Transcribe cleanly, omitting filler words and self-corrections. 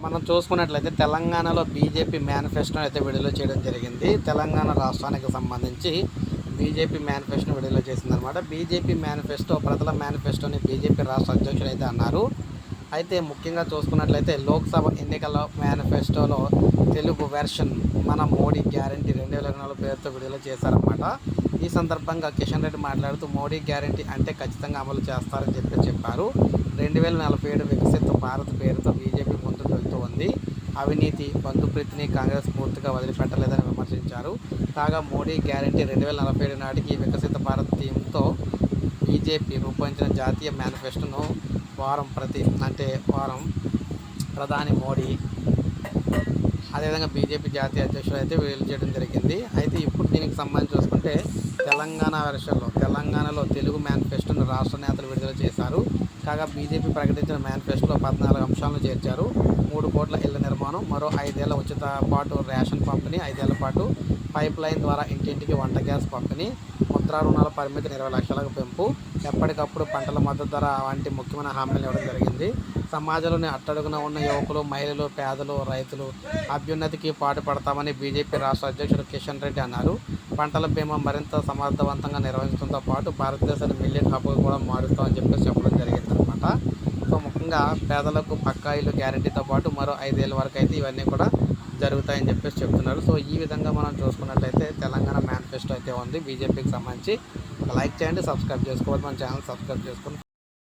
మనం చూసుకున్నట్లయితే తెలంగాణలో బీజేపీ మేనిఫెస్టోని అయితే విడుదల చేయడం జరిగింది. తెలంగాణ రాష్ట్రానికి సంబంధించి బీజేపీ మేనిఫెస్టోని విడుదల చేసిందనమాట. బీజేపీ మేనిఫెస్టో ప్రజల మేనిఫెస్టోని బీజేపీ రాష్ట్ర అధ్యక్షుడు అయితే అన్నారు. అయితే ముఖ్యంగా చూసుకున్నట్లయితే లోక్సభ ఎన్నికల మేనిఫెస్టోలో తెలుగు వెర్షన్ మన మోడీ గ్యారంటీ 2024 పేరుతో విడుదల చేశారన్నమాట. ఈ సందర్భంగా కిషన్ రెడ్డి మాట్లాడుతూ మోడీ గ్యారంటీ అంటే ఖచ్చితంగా అమలు చేస్తారని చెప్పారు. 2047 వికసిత భారత్ పేరుతో బీజేపీ ముందుకు వెళ్తూ ఉంది. అవినీతి, బంధుప్రీతిని కాంగ్రెస్ పూర్తిగా వదిలిపెట్టలేదని విమర్శించారు. కాగా మోడీ గ్యారంటీ 2047 నాటికి వికసిత భారత్ థీమ్తో బీజేపీ రూపొందించిన జాతీయ మేనిఫెస్టోను వారం ప్రధాని మోడీ అదేవిధంగా బీజేపీ జాతీయ అధ్యక్షుడు అయితే విడుదల చేయడం జరిగింది. అయితే ఇప్పుడు దీనికి సంబంధించి చూసుకుంటే తెలంగాణ వెర్షన్లో తెలంగాణలో తెలుగు మేనిఫెస్టోను రాష్ట్ర నేతలు విడుదల చేశారు. కాగా బీజేపీ ప్రకటించిన మేనిఫెస్టోలో 14 అంశాలను చేర్చారు. 3 కోట్ల ఇళ్ల నిర్మాణం, మరో 5 ఏళ్ల ఉచిత పాటు రేషన్ పంపిణీ, 5 ఏళ్ల పాటు పైప్ లైన్ ద్వారా ఇంటింటికి వంట గ్యాస్ పంపిణీ, ముద్రా రుణాల పరిమితిని 20 లక్షలకు పెంపు, ఎప్పటికప్పుడు పంటల మద్దతు ధర వంటి ముఖ్యమైన హామీలు ఇవ్వడం జరిగింది. సమాజంలోని అట్టడుగున ఉన్న యువకులు, మహిళలు, పేదలు, రైతులు అభ్యున్నతికి పాటుపడతామని బీజేపీ రాష్ట్ర అధ్యక్షుడు కిషన్ రెడ్డి అన్నారు. పంటల బీమా మరింత సమర్థవంతంగా నిర్వహించడంతో పాటు భారతదేశాన్ని మిలియన్ హబ్గా కూడా మారుస్తామని చెప్పడం జరిగిందనమాట. సో ముఖ్యంగా పేదలకు పక్కా ఇల్లు గ్యారంటీతో పాటు మరో 5 ఏళ్ళ వరకు అయితే ఇవన్నీ కూడా జరుగుతాయని చెప్తున్నారు. సో ఈ విధంగా మనం చూసుకున్నట్లయితే తెలంగాణ మేనిఫెస్టో అయితే ఉంది బీజేపీకి సంబంధించి. లైక్ చేయండి, సబ్స్క్రైబ్ చేసుకోవాలి, మన ఛానల్ సబ్స్క్రైబ్ చేసుకొని